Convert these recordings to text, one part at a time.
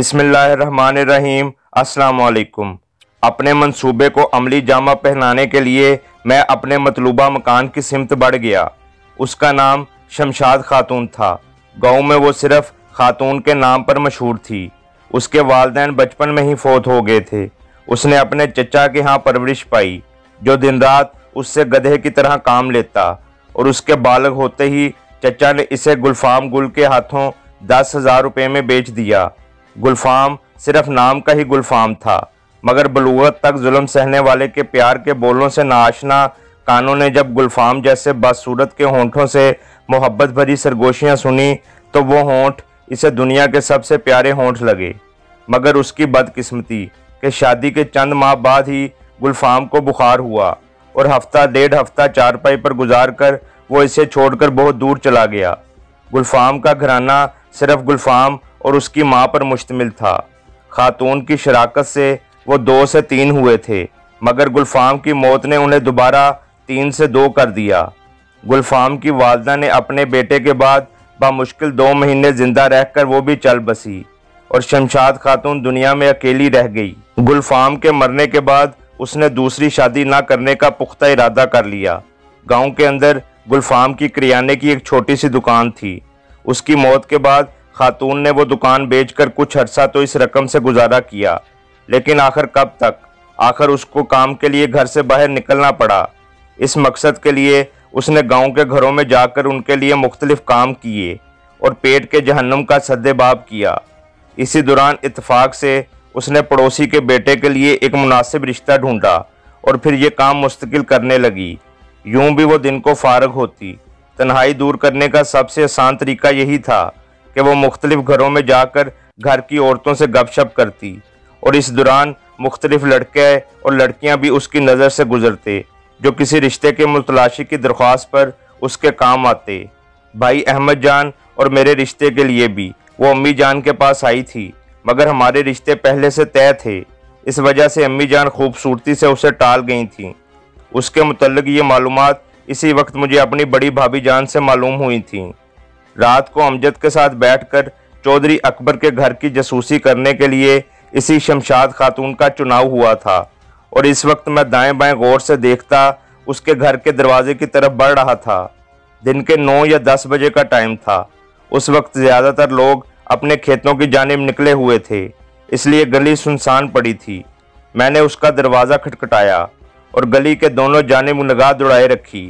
बिस्मिल्लाहिर्रहमानिर्रहीम। अस्सलाम वालेकुम। अपने मंसूबे को अमली जामा पहनाने के लिए मैं अपने मतलूबा मकान की सिमत बढ़ गया। उसका नाम शमशाद खातून था। गाँव में वो सिर्फ खातून के नाम पर मशहूर थी। उसके वालिदैन बचपन में ही फौत हो गए थे। उसने अपने चचा के यहाँ परवरिश पाई, जो दिन रात उससे गधे की तरह काम लेता, और उसके बालग होते ही चचा ने इसे गुलफाम गुल के हाथों 10,000 रुपये में बेच दिया। गुलफाम सिर्फ नाम का ही गुलफाम था, मगर बलूगत तक जुल्म सहने वाले के प्यार के बोलों से नाआशना कानों ने जब गुलफाम जैसे बदसूरत के होंठों से मोहब्बत भरी सरगोशियां सुनी, तो वो होंठ इसे दुनिया के सबसे प्यारे होंठ लगे। मगर उसकी बदकिस्मती कि शादी के चंद माह बाद ही गुलफाम को बुखार हुआ, और हफ्ता डेढ़ हफ्ता चारपाई पर गुजार कर वो इसे छोड़कर बहुत दूर चला गया। गुलफाम का घराना सिर्फ गुलफाम और उसकी माँ पर मुश्तमिल था। खातून की शराकत से वो 2 से 3 हुए थे, मगर गुलफाम की मौत ने उन्हें दोबारा 3 से 2 कर दिया। गुलफाम की वालदा ने अपने बेटे के बाद बामुश्किल 2 महीने जिंदा रहकर वो भी चल बसी, और शमशाद खातून दुनिया में अकेली रह गई। गुलफाम के मरने के बाद उसने दूसरी शादी ना करने का पुख्ता इरादा कर लिया। गांव के अंदर गुलफाम की किराने की एक छोटी सी दुकान थी। उसकी मौत के बाद खातून ने वो दुकान बेचकर कुछ अरसा तो इस रकम से गुजारा किया, लेकिन आखिर कब तक? आखिर उसको काम के लिए घर से बाहर निकलना पड़ा। इस मकसद के लिए उसने गांव के घरों में जाकर उनके लिए मुख्तलिफ काम किए और पेट के जहन्नुम का सद्देबाब किया। इसी दौरान इत्तेफाक से उसने पड़ोसी के बेटे के लिए एक मुनासिब रिश्ता ढूंढा और फिर ये काम मुस्तकिल करने लगी। यूं भी वो दिन को फारग होती। तन्हाई दूर करने का सबसे आसान तरीका यही था कि वो मुख्तलिफ घरों में जाकर घर की औरतों से गपशप करती, और इस दौरान मुख्तलिफ लड़के और लड़कियां भी उसकी नज़र से गुजरते, जो किसी रिश्ते के मुतलाशी की दरख्वास्त पर उसके काम आते। भाई अहमद जान और मेरे रिश्ते के लिए भी वो अम्मी जान के पास आई थी, मगर हमारे रिश्ते पहले से तय थे। इस वजह से अम्मी जान खूबसूरती से उसे टाल गई थीं। उसके मुतल्लिक ये मालूमात इसी वक्त मुझे अपनी बड़ी भाभी जान से मालूम हुई थीं। रात को अमजद के साथ बैठकर चौधरी अकबर के घर की जासूसी करने के लिए इसी शमशाद खातून का चुनाव हुआ था, और इस वक्त मैं दाएं बाएं गौर से देखता उसके घर के दरवाजे की तरफ बढ़ रहा था। दिन के 9 या 10 बजे का टाइम था। उस वक्त ज़्यादातर लोग अपने खेतों की जानिब निकले हुए थे, इसलिए गली सुनसान पड़ी थी। मैंने उसका दरवाज़ा खटखटाया और गली के दोनों जानिब निगाह दौड़ाए रखी।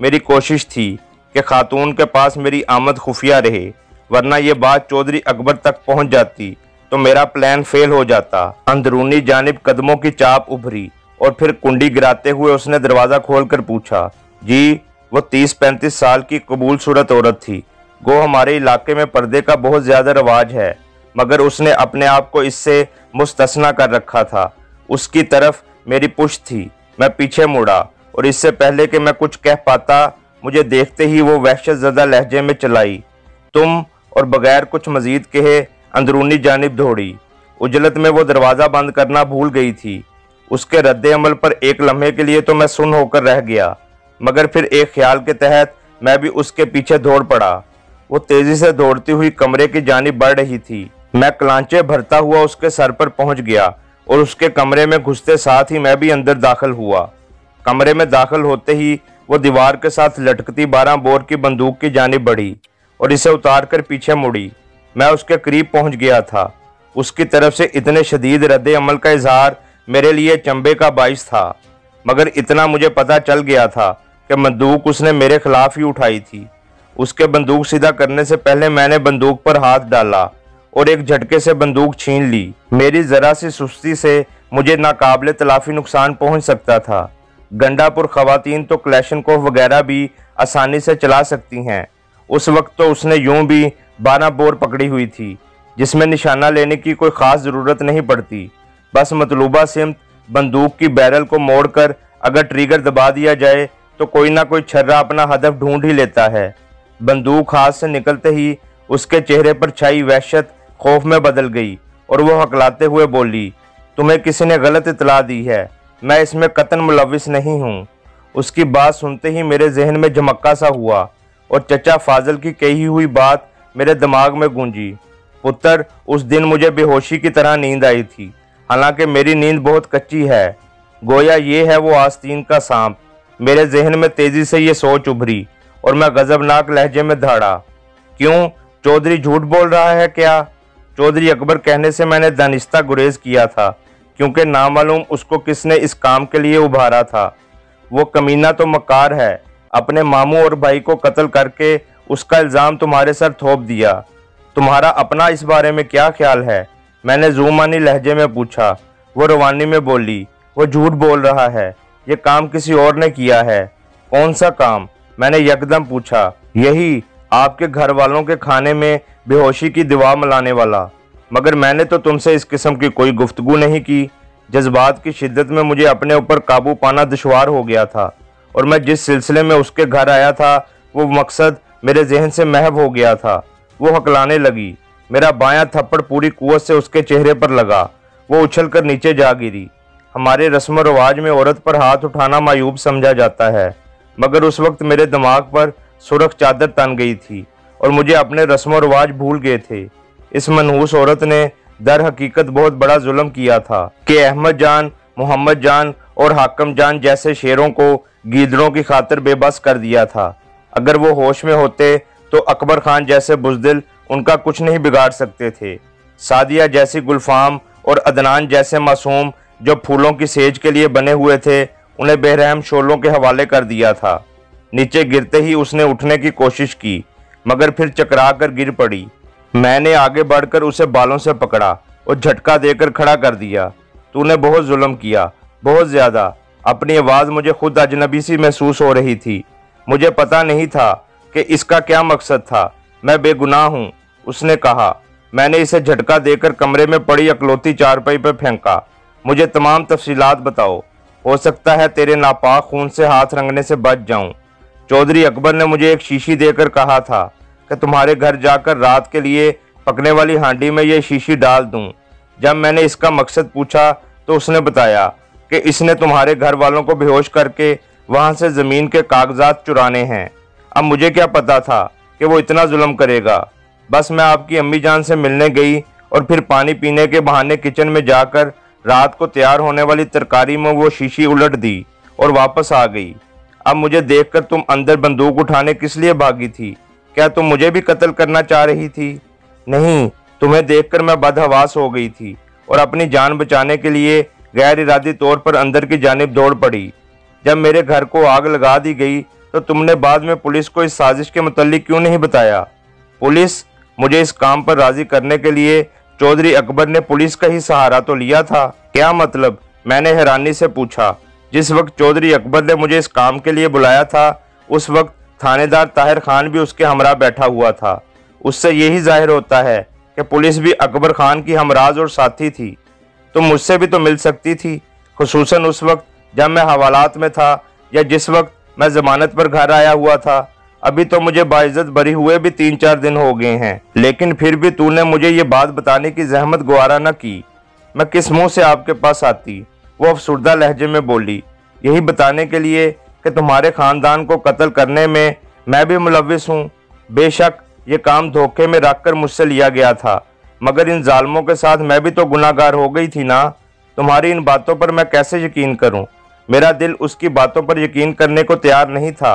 मेरी कोशिश थी कि खातून के पास मेरी आमद खुफिया रहे, वरना ये बात चौधरी अकबर तक पहुंच जाती तो मेरा प्लान फेल हो जाता। अंदरूनी जानिब कदमों की चाप उभरी और फिर कुंडी गिराते हुए उसने दरवाज़ा खोलकर पूछा। जी, वो 30-35 साल की कबूल सूरत औरत थी। गो हमारे इलाके में पर्दे का बहुत ज़्यादा रवाज है, मगर उसने अपने आप को इससे मुस्तस्ना कर रखा था। उसकी तरफ मेरी पुश्त थी। मैं पीछे मुड़ा और इससे पहले कि मैं कुछ कह पाता, मुझे देखते ही वो वहशत ज़दा लहजे में चलाई, तुम, और बगैर कुछ मजीद कहे अंदरूनी जानिब दौड़ी। उजलत में वो दरवाज़ा बंद करना भूल गई थी। उसके रद्द अमल पर एक लम्हे के लिए तो मैं सुन होकर रह गया, मगर फिर एक ख्याल के तहत मैं भी उसके पीछे दौड़ पड़ा। वो तेज़ी से दौड़ती हुई कमरे की जानिब बढ़ रही थी। मैं कलांचे भरता हुआ उसके सर पर पहुंच गया और उसके कमरे में घुसते साथ ही मैं भी अंदर दाखिल हुआ। कमरे में दाखिल होते ही वो दीवार के साथ लटकती 12 बोर की बंदूक की जानिब बढ़ी और इसे उतार कर पीछे मुड़ी। मैं उसके करीब पहुंच गया था। उसकी तरफ से इतने शदीद रद्द अमल का इजहार मेरे लिए चंबे का बाइस था, मगर इतना मुझे पता चल गया था कि बंदूक उसने मेरे खिलाफ ही उठाई थी। उसके बंदूक सीधा करने से पहले मैंने बंदूक पर हाथ डाला और एक झटके से बंदूक छीन ली। मेरी ज़रा सी सुस्ती से मुझे नाकाबिले तलाफी नुकसान पहुंच सकता था। गंडापुर खवातीन तो क्लैशनकोफ वगैरह भी आसानी से चला सकती हैं। उस वक्त तो उसने यूं भी 12 बोर पकड़ी हुई थी, जिसमें निशाना लेने की कोई ख़ास ज़रूरत नहीं पड़ती। बस मतलूबा सिमत बंदूक की बैरल को मोड़कर अगर ट्रिगर दबा दिया जाए तो कोई ना कोई छर्रा अपना हदफ ढूंढ ही लेता है। बंदूक हाथ से निकलते ही उसके चेहरे पर छाई वहशत खौफ में बदल गई और वो हकलाते हुए बोली, तुम्हें किसी ने गलत इतला दी है, मैं इसमें कतन मुलविस नहीं हूँ। उसकी बात सुनते ही मेरे जहन में झमक्का सा हुआ और चचा फाजल की कही हुई बात मेरे दिमाग में गूंजी। पुत्र, उस दिन मुझे बेहोशी की तरह नींद आई थी, हालांकि मेरी नींद बहुत कच्ची है। गोया ये है वो आस्तीन का सांप। मेरे जहन में तेजी से ये सोच उभरी और मैं गजबनाक लहजे में दहाड़ा, क्यों, चौधरी झूठ बोल रहा है क्या? चौधरी अकबर कहने से मैंने दानिस्ता गुरेज किया था, क्योंकि नामालूम उसको किसने इस काम के लिए उभारा था। वो कमीना तो मक्कार है, अपने मामू और भाई को कत्ल करके उसका इल्ज़ाम तुम्हारे सर थोप दिया। तुम्हारा अपना इस बारे में क्या ख्याल है? मैंने ज़ुमानी लहजे में पूछा। वो रवानी में बोली, वो झूठ बोल रहा है, ये काम किसी और ने किया है। कौन सा काम? मैंने यकदम पूछा। यही, आपके घर वालों के खाने में बेहोशी की दवा मिलाने वाला। मगर मैंने तो तुमसे इस किस्म की कोई गुफ्तगू नहीं की। जज्बात की शिद्दत में मुझे अपने ऊपर काबू पाना दुश्वार हो गया था, और मैं जिस सिलसिले में उसके घर आया था वो मकसद मेरे जहन से महव हो गया था। वो हकलाने लगी। मेरा बायां थप्पड़ पूरी कुव्वत से उसके चेहरे पर लगा। वो उछल कर नीचे जा गिरी। हमारे रस्म व रवाज में औरत पर हाथ उठाना मायूब समझा जाता है, मगर उस वक्त मेरे दिमाग पर सुरख चादर तन गई थी और मुझे अपने रस्म व रवाज भूल गए थे। इस मनहूस औरत ने दर हकीकत बहुत बड़ा जुल्म किया था कि अहमद जान, मोहम्मद जान और हाकम जान जैसे शेरों को गीदड़ों की खातिर बेबस कर दिया था। अगर वो होश में होते तो अकबर खान जैसे बुज़दिल उनका कुछ नहीं बिगाड़ सकते थे। सादिया जैसी गुलफाम और अदनान जैसे मासूम जो फूलों की सेज के लिए बने हुए थे, उन्हें बेरहम शोलों के हवाले कर दिया था। नीचे गिरते ही उसने उठने की कोशिश की, मगर फिर चकरा कर गिर पड़ी। मैंने आगे बढ़कर उसे बालों से पकड़ा और झटका देकर खड़ा कर दिया। तूने बहुत जुल्म किया, बहुत ज्यादा। अपनी आवाज़ मुझे खुद अजनबी सी महसूस हो रही थी। मुझे पता नहीं था कि इसका क्या मकसद था। मैं बेगुनाह हूँ, उसने कहा। मैंने इसे झटका देकर कमरे में पड़ी अकलौती चारपाई पर फेंका। मुझे तमाम तफसीलात बताओ, हो सकता है तेरे नापाक खून से हाथ रंगने से बच जाऊं। चौधरी अकबर ने मुझे एक शीशी देकर कहा था कि तुम्हारे घर जाकर रात के लिए पकने वाली हांडी में ये शीशी डाल दूं। जब मैंने इसका मकसद पूछा तो उसने बताया कि इसने तुम्हारे घर वालों को बेहोश करके वहां से जमीन के कागजात चुराने हैं। अब मुझे क्या पता था कि वो इतना जुल्म करेगा। बस मैं आपकी अम्मी जान से मिलने गई और फिर पानी पीने के बहाने किचन में जाकर रात को तैयार होने वाली तरकारी में वो शीशी उलट दी और वापस आ गई। अब मुझे देखकर तुम अंदर बंदूक उठाने किस लिए भागी थी? क्या तुम मुझे भी कत्ल करना चाह रही थी? नहीं, तुम्हें देखकर मैं बदहवास हो गई थी और अपनी जान बचाने के लिए गैर इरादी तौर पर अंदर की जानिब दौड़ पड़ी। जब मेरे घर को आग लगा दी गई तो तुमने बाद में पुलिस को इस साजिश के मुतल्लिक क्यों नहीं बताया? पुलिस? मुझे इस काम पर राजी करने के लिए चौधरी अकबर ने पुलिस का ही सहारा तो लिया था। क्या मतलब? मैंने हैरानी से पूछा। जिस वक्त चौधरी अकबर ने मुझे इस काम के लिए बुलाया था उस वक्त थानेदार ताहिर खान भी उसके हमरा बैठा हुआ था। उससे यही जाहिर होता है कि पुलिस भी अकबर खान की हमराज और साथी थी। तुम मुझसे भी तो मिल सकती थी, खुसूसन उस वक्त जब मैं हवालात में था या जिस वक्त मैं जमानत पर घर आया हुआ था। अभी तो मुझे बाइज्जत बरी हुए भी 3-4 दिन हो गए हैं, लेकिन फिर भी तूने मुझे ये बात बताने की जहमत गुआरा न की। मैं किस मुंह से आपके पास आती? वो अफसुर्दा लहजे में बोली। यही बताने के लिए कि तुम्हारे खानदान को कत्ल करने में मैं भी मुलव्विस हूँ। बेशक ये काम धोखे में रखकर मुझसे लिया गया था, मगर इन जालमों के साथ मैं भी तो गुनाहगार हो गई थी ना। तुम्हारी इन बातों पर मैं कैसे यकीन करूं? मेरा दिल उसकी बातों पर यकीन करने को तैयार नहीं था,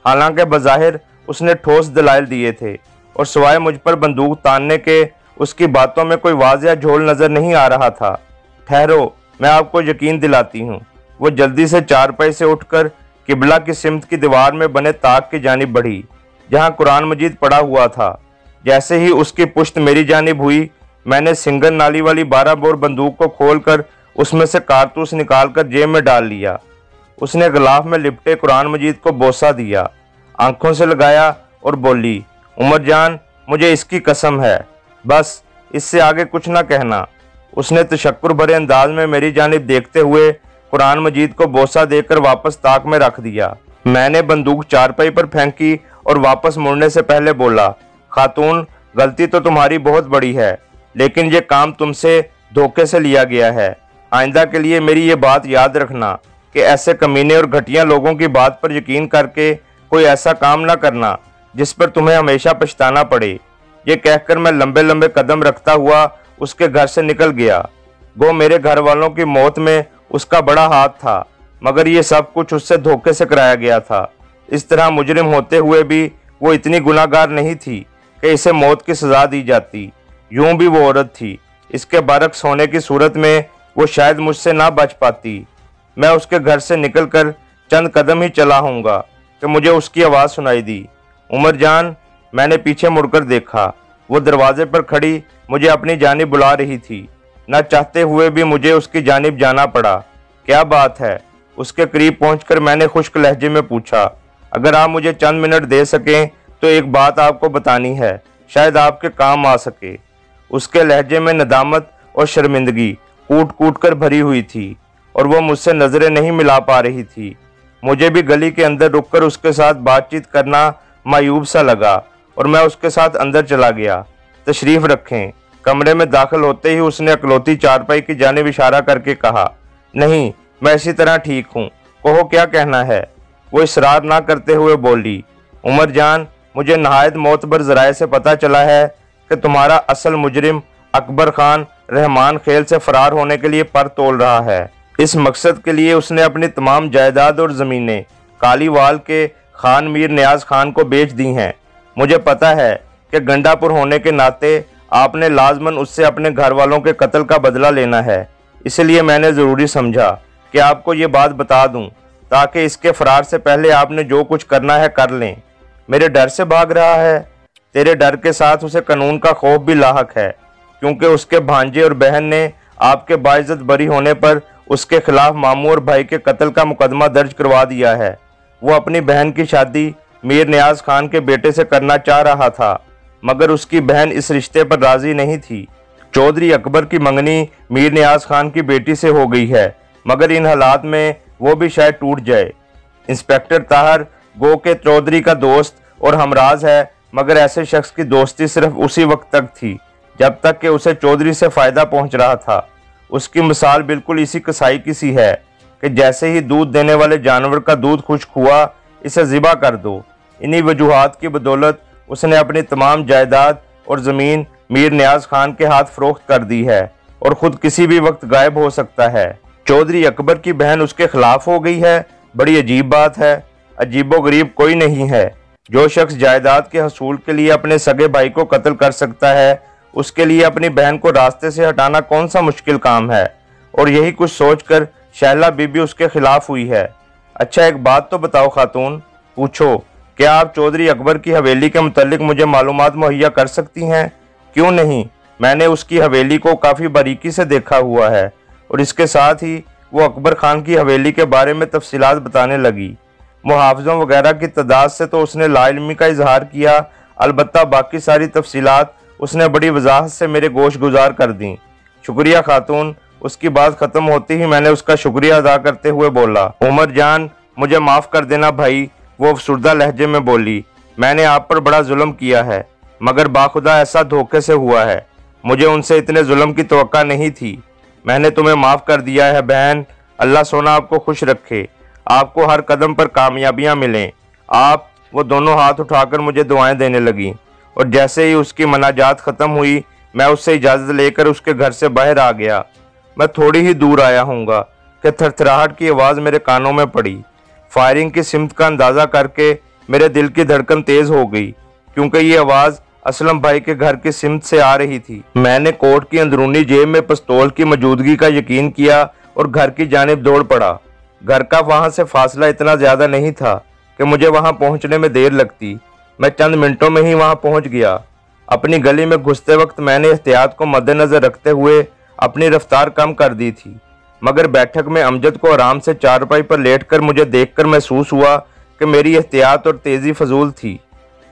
हालांकि बज़ाहिर उसने ठोस दलाइल दिए थे और सिवाय मुझ पर बंदूक तानने के उसकी बातों में कोई वाज़िया झोल नजर नहीं आ रहा था। ठहरो, मैं आपको यकीन दिलाती हूँ। वो जल्दी से चारपाई से उठकर किबला की सिमत की दीवार में बने ताक की जानिब बढ़ी, जहाँ कुरान मजीद पड़ा हुआ था। जैसे ही उसकी पुश्त मेरी जानिब हुई, मैंने सिंगल नाली वाली 12 बोर बंदूक को खोलकर उसमें से कारतूस निकालकर जेब में डाल लिया। उसने गिलाफ में लिपटे कुरान मजीद को बोसा दिया, आंखों से लगाया और बोली, उमर जान, मुझे इसकी कसम है, बस इससे आगे कुछ ना कहना। उसने तशक्कुर भरे अंदाज में मेरी जानिब देखते हुए कुरान मजीद को बोसा देकर वापस ताक में रख दिया। मैंने बंदूक चारपाई पर फेंकी और वापस मुड़ने से पहले बोला, खातून, गलती तो तुम्हारी बहुत बड़ी है, लेकिन ये काम तुमसे धोखे से लिया गया है। आइंदा के लिए मेरी ये बात याद रखना कि ऐसे कमीने और घटिया लोगों की बात पर यकीन करके कोई ऐसा काम ना करना जिस पर तुम्हें हमेशा पछताना पड़े। ये कहकर मैं लंबे लंबे कदम रखता हुआ उसके घर से निकल गया। गो मेरे घर वालों की मौत में उसका बड़ा हाथ था, मगर ये सब कुछ उससे धोखे से कराया गया था। इस तरह मुजरिम होते हुए भी वो इतनी गुनाहगार नहीं थी कि इसे मौत की सज़ा दी जाती। यूं भी वो औरत थी, इसके बरक्स होने की सूरत में वो शायद मुझसे ना बच पाती। मैं उसके घर से निकलकर चंद कदम ही चला होऊंगा कि मुझे उसकी आवाज़ सुनाई दी, उमर जान। मैंने पीछे मुड़कर देखा, वो दरवाजे पर खड़ी मुझे अपनी जानिब बुला रही थी। न चाहते हुए भी मुझे उसकी जानिब जाना पड़ा। क्या बात है? उसके करीब पहुंचकर मैंने खुश्क लहजे में पूछा। अगर आप मुझे चंद मिनट दे सकें तो एक बात आपको बतानी है, शायद आपके काम आ सके। उसके लहजे में नदामत और शर्मिंदगी कूट कूट कर भरी हुई थी और वो मुझसे नज़रें नहीं मिला पा रही थी। मुझे भी गली के अंदर रुककर उसके साथ बातचीत करना मायूब सा लगा और मैं उसके साथ अंदर चला गया। तशरीफ़ रखें। कमरे में दाखिल होते ही उसने अकलौती चारपाई की जानिब इशारा करके कहा, नहीं, मैं इसी तरह ठीक हूँ, कहो क्या कहना है। वो इसरार ना करते हुए बोली, उमर जान, मुझे नहायत मोतबर ज़राए से पता चला है कि तुम्हारा असल मुजरिम अकबर खान रहमान खेल से फरार होने के लिए पर तोल रहा है। इस मकसद के लिए उसने अपनी तमाम जायदाद और ज़मीनें कालीवाल के खान मीर नियाज खान को बेच दी हैं। मुझे पता है कि गंडापुर होने के नाते आपने लाजमन उससे अपने घर वालों के कत्ल का बदला लेना है, इसलिए मैंने ज़रूरी समझा कि आपको ये बात बता दूं ताकि इसके फरार से पहले आपने जो कुछ करना है कर लें। मेरे डर से भाग रहा है? तेरे डर के साथ उसे कानून का खौफ भी लाहक है, क्योंकि उसके भांजे और बहन ने आपके बाइज्जत बरी होने पर उसके खिलाफ मामू और भाई के कत्ल का मुकदमा दर्ज करवा दिया है। वो अपनी बहन की शादी मीर नियाज खान के बेटे से करना चाह रहा था, मगर उसकी बहन इस रिश्ते पर राजी नहीं थी। चौधरी अकबर की मंगनी मीर नियाज खान की बेटी से हो गई है, मगर इन हालात में वो भी शायद टूट जाए। इंस्पेक्टर ताहर गो के चौधरी का दोस्त और हमराज है, मगर ऐसे शख्स की दोस्ती सिर्फ उसी वक्त तक थी जब तक कि उसे चौधरी से फ़ायदा पहुंच रहा था। उसकी मिसाल बिल्कुल इसी कसाई की सी है कि जैसे ही दूध देने वाले जानवर का दूध खुश्क हुआ, इसे ज़िबा कर दो। इन्हीं वजूहात की बदौलत उसने अपनी तमाम जायदाद और ज़मीन मीर नियाज खान के हाथ फरोख्त कर दी है और ख़ुद किसी भी वक्त गायब हो सकता है। चौधरी अकबर की बहन उसके खिलाफ हो गई है। बड़ी अजीब बात है। अजीबो गरीब कोई नहीं है। जो शख्स जायदाद के हसूल के लिए अपने सगे भाई को कत्ल कर सकता है, उसके लिए अपनी बहन को रास्ते से हटाना कौन सा मुश्किल काम है। और यही कुछ सोचकर शहला बीबी उसके खिलाफ हुई है। अच्छा, एक बात तो बताओ खातून, पूछो, क्या आप चौधरी अकबर की हवेली के मुतल्लिक मुझे मालूमात मुहैया कर सकती हैं? क्यों नहीं, मैंने उसकी हवेली को काफ़ी बारीकी से देखा हुआ है और इसके साथ ही वो अकबर खान की हवेली के बारे में तफसीलात बताने लगी। मुहाफ़िज़ों वगैरह की तादाद से तो उसने लाइल्मी का इजहार किया, अलबत्ता बाकी सारी तफसीलात उसने बड़ी वजाहत से मेरे गोश गुजार कर दी। शुक्रिया खातून। उसकी बात ख़त्म होती ही मैंने उसका शुक्रिया अदा करते हुए बोला, उमर जान, मुझे माफ़ कर देना भाई। वो अफसुर्दा लहजे में बोली, मैंने आप पर बड़ा जुल्म किया है, मगर बाखुदा ऐसा धोखे से हुआ है। मुझे उनसे इतने जुल्म की तवक्का नहीं थी। मैंने तुम्हें माफ़ कर दिया है बहन। अल्लाह सोना आपको खुश रखे, आपको हर कदम पर कामयाबियाँ मिलें। आप। वो दोनों हाथ उठाकर मुझे दुआएं देने लगी और जैसे ही उसकी मनाजात ख़त्म हुई, मैं उससे इजाज़त लेकर उसके घर से बाहर आ गया। मैं थोड़ी ही दूर आया हूँगा कि थरथराहट की आवाज़ मेरे कानों में पड़ी। फायरिंग की सिमत का अंदाज़ा करके मेरे दिल की धड़कन तेज़ हो गई, क्योंकि ये आवाज़ असलम भाई के घर की सिमत से आ रही थी। मैंने कोट की अंदरूनी जेब में पिस्तौल की मौजूदगी का यकीन किया और घर की जानिब दौड़ पड़ा। घर का वहाँ से फासला इतना ज़्यादा नहीं था कि मुझे वहाँ पहुँचने में देर लगती। मैं चंद मिनटों में ही वहाँ पहुँच गया। अपनी गली में घुसते वक्त मैंने एहतियात को मद्देनज़र रखते हुए अपनी रफ्तार कम कर दी थी, मगर बैठक में अमजद को आराम से चारपाई पर लेटकर मुझे देखकर महसूस हुआ कि मेरी एहतियात और तेज़ी फजूल थी।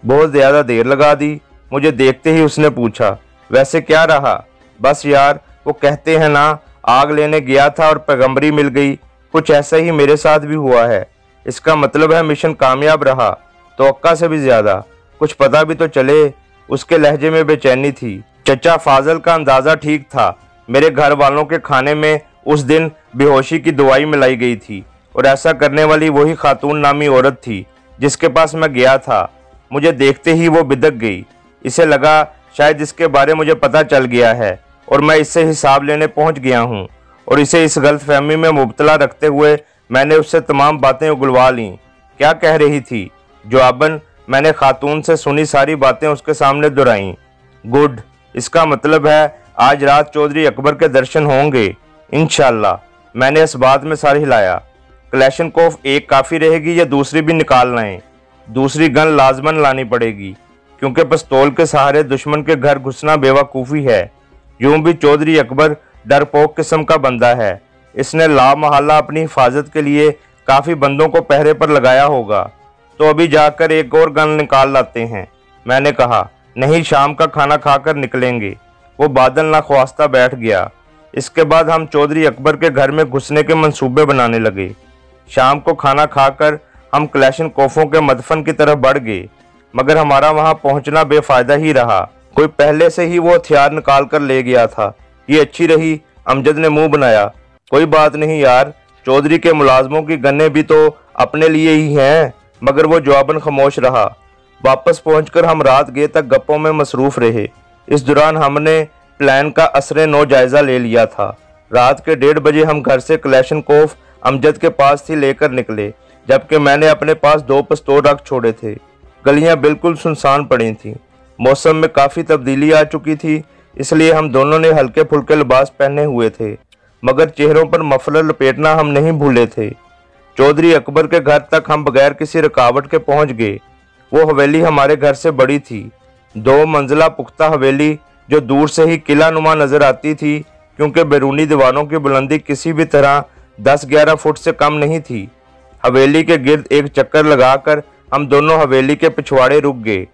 बहुत ज़्यादा देर लगा दी। मुझे देखते ही उसने पूछा, वैसे क्या रहा? बस यार, वो कहते हैं ना, आग लेने गया था और पैगंबरी मिल गई। कुछ ऐसा ही मेरे साथ भी हुआ है। इसका मतलब है मिशन कामयाब रहा। तवक्का से भी ज़्यादा। कुछ पता भी तो चले। उसके लहजे में बेचैनी थी। चचा फाजल का अंदाज़ा ठीक था। मेरे घर वालों के खाने में उस दिन बेहोशी की दवाई मिलाई गई थी और ऐसा करने वाली वही खातून नामी औरत थी जिसके पास मैं गया था। मुझे देखते ही वो बिदक गई। इसे लगा शायद इसके बारे मुझे पता चल गया है और मैं इससे हिसाब लेने पहुंच गया हूं, और इसे इस गलतफहमी में मुब्तला रखते हुए मैंने उससे तमाम बातें उगलवा लीं। क्या कह रही थी? जवाबन मैंने खातून से सुनी सारी बातें उसके सामने दोहराईं। गुड, इसका मतलब है आज रात चौधरी अकबर के दर्शन होंगे इंशाअल्लाह। मैंने इस बात में सर हिलाया। क्लैशनकोफ एक काफ़ी रहेगी या दूसरी भी निकाल लाएं? दूसरी गन लाजमन लानी पड़ेगी, क्योंकि पिस्तौल के सहारे दुश्मन के घर घुसना बेवकूफ़ी है। यूं भी चौधरी अकबर डरपोक किस्म का बंदा है। इसने ला महल्ला अपनी हिफाजत के लिए काफ़ी बंदों को पहरे पर लगाया होगा। तो अभी जाकर एक और गन निकाल लाते हैं। मैंने कहा, नहीं, शाम का खाना खाकर निकलेंगे। वो बादल नाख्वास्ता बैठ गया। इसके बाद हम चौधरी अकबर के घर में घुसने के मंसूबे बनाने लगे। शाम को खाना खाकर हम क्लैशनकोफों के मदफन की तरफ बढ़ गए, मगर हमारा वहां पहुंचना बेफायदा ही रहा। कोई पहले से ही वो हथियार निकाल कर ले गया था। ये अच्छी रही। अमजद ने मुंह बनाया। कोई बात नहीं यार, चौधरी के मुलाजमों की गन्ने भी तो अपने लिए ही हैं। मगर वो जवाबन खामोश रहा। वापस पहुंचकर हम रात गए तक गप्पों में मसरूफ रहे। इस दौरान हमने प्लान का असरे नो जायजा ले लिया था। रात के 1:30 बजे हम घर से क्लैशनकोफ अमजद के पास थी लेकर निकले, जबकि मैंने अपने पास 2 पिस्तौल रख छोड़े थे। गलियां बिल्कुल सुनसान पड़ी थीं। मौसम में काफ़ी तब्दीली आ चुकी थी, इसलिए हम दोनों ने हल्के फुल्के लिबास पहने हुए थे, मगर चेहरों पर मफलर लपेटना हम नहीं भूले थे। चौधरी अकबर के घर तक हम बगैर किसी रुकावट के पहुंच गए। वो हवेली हमारे घर से बड़ी थी। 2 मंजिला पुख्ता हवेली जो दूर से ही किला नुमा नजर आती थी, क्योंकि बैरूनी दीवारों की बुलंदी किसी भी तरह 10-11 फुट से कम नहीं थी। हवेली के गिर्द एक चक्कर लगाकर हम दोनों हवेली के पिछवाड़े रुक गए।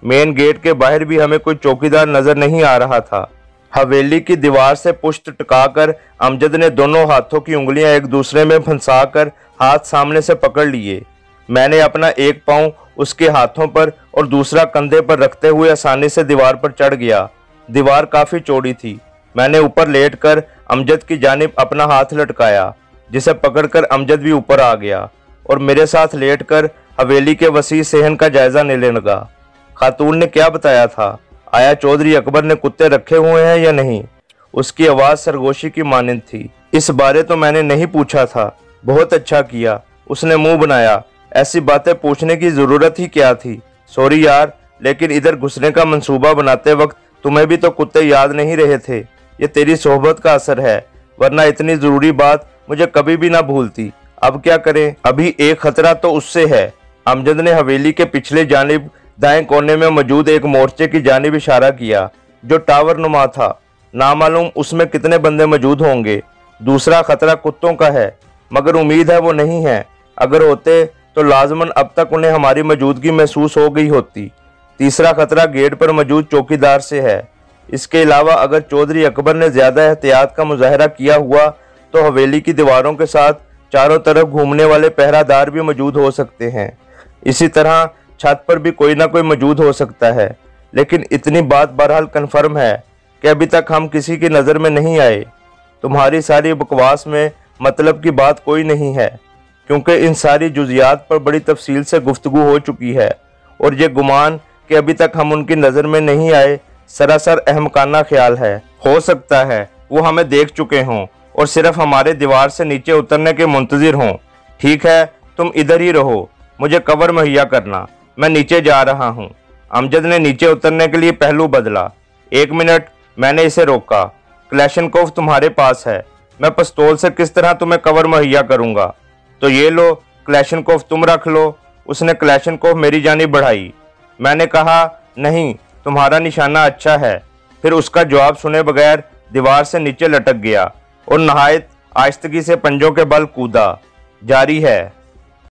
मेन गेट के बाहर भी हमें कोई चौकीदार नजर नहीं आ रहा था। हवेली की दीवार से पुश्त टिकाकर अमजद ने दोनों हाथों की उंगलियां एक दूसरे में फंसाकर हाथ सामने से पकड़ लिए। मैंने अपना एक पांव उसके हाथों पर और दूसरा कंधे पर रखते हुए आसानी से दीवार पर चढ़ गया। दीवार काफी चौड़ी थी। मैंने ऊपर लेटकर अमजद की जानिब अपना हाथ लटकाया, जिसे पकड़कर अमजद भी ऊपर आ गया और मेरे साथ लेटकर हवेली के वसी सेहन का जायजा लेने लगा। खातून ने क्या बताया था? आया चौधरी अकबर ने कुत्ते रखे हुए हैं या नहीं? उसकी आवाज़ सरगोशी की मानिंद थी। इस बारे तो मैंने नहीं पूछा था। बहुत अच्छा किया, उसने मुंह बनाया। ऐसी बातें पूछने की ज़रूरत ही क्या थी? सॉरी यार, लेकिन इधर घुसने का मंसूबा बनाते वक्त तुम्हें भी तो कुत्ते याद नहीं रहे थे। ये तेरी सोहबत का असर है, वरना इतनी ज़रूरी बात मुझे कभी भी ना भूलती। अब क्या करें? अभी एक खतरा तो उससे है। अमजद ने हवेली के पिछले जानिब दाएं कोने में मौजूद एक मोर्चे की जानिब इशारा किया, जो टावर नुमा था। नामालूम उसमें कितने बंदे मौजूद होंगे। दूसरा खतरा कुत्तों का है, मगर उम्मीद है वो नहीं है। अगर होते तो लाजमन अब तक उन्हें हमारी मौजूदगी महसूस हो गई होती। तीसरा खतरा गेट पर मौजूद चौकीदार से है। इसके अलावा अगर चौधरी अकबर ने ज़्यादा एहतियात का मुजाहरा किया हुआ तो हवेली की दीवारों के साथ चारों तरफ घूमने वाले पहरादार भी मौजूद हो सकते हैं। इसी तरह छत पर भी कोई ना कोई मौजूद हो सकता है। लेकिन इतनी बात बहरहाल कन्फर्म है कि अभी तक हम किसी की नज़र में नहीं आए। तुम्हारी सारी बकवास में मतलब की बात कोई नहीं है, क्योंकि इन सारी जुजियात पर बड़ी तफसील से गुफ्तगू हो चुकी है, और ये गुमान कि अभी तक हम उनकी नज़र में नहीं आए सरासर अहमकाना ख्याल है। हो सकता है वो हमें देख चुके हों और सिर्फ हमारे दीवार से नीचे उतरने के मुंतजिर हों। ठीक है, तुम इधर ही रहो, मुझे कवर मुहैया करना, मैं नीचे जा रहा हूँ। अमजद ने नीचे उतरने के लिए पहलू बदला। 1 मिनट, मैंने इसे रोका। क्लैशनकोफ तुम्हारे पास है, मैं पिस्तौल से किस तरह तुम्हें कवर मुहैया करूँगा? तो ये लो, क्लैशनकोफ तुम रख लो। उसने क्लैशनकोफ मेरी जानिब बढ़ाई। मैंने कहा, नहीं, तुम्हारा निशाना अच्छा है। फिर उसका जवाब सुने बगैर दीवार से नीचे लटक गया और नहायत आहिस्तगी से पंजों के बल कूदा। जारी है।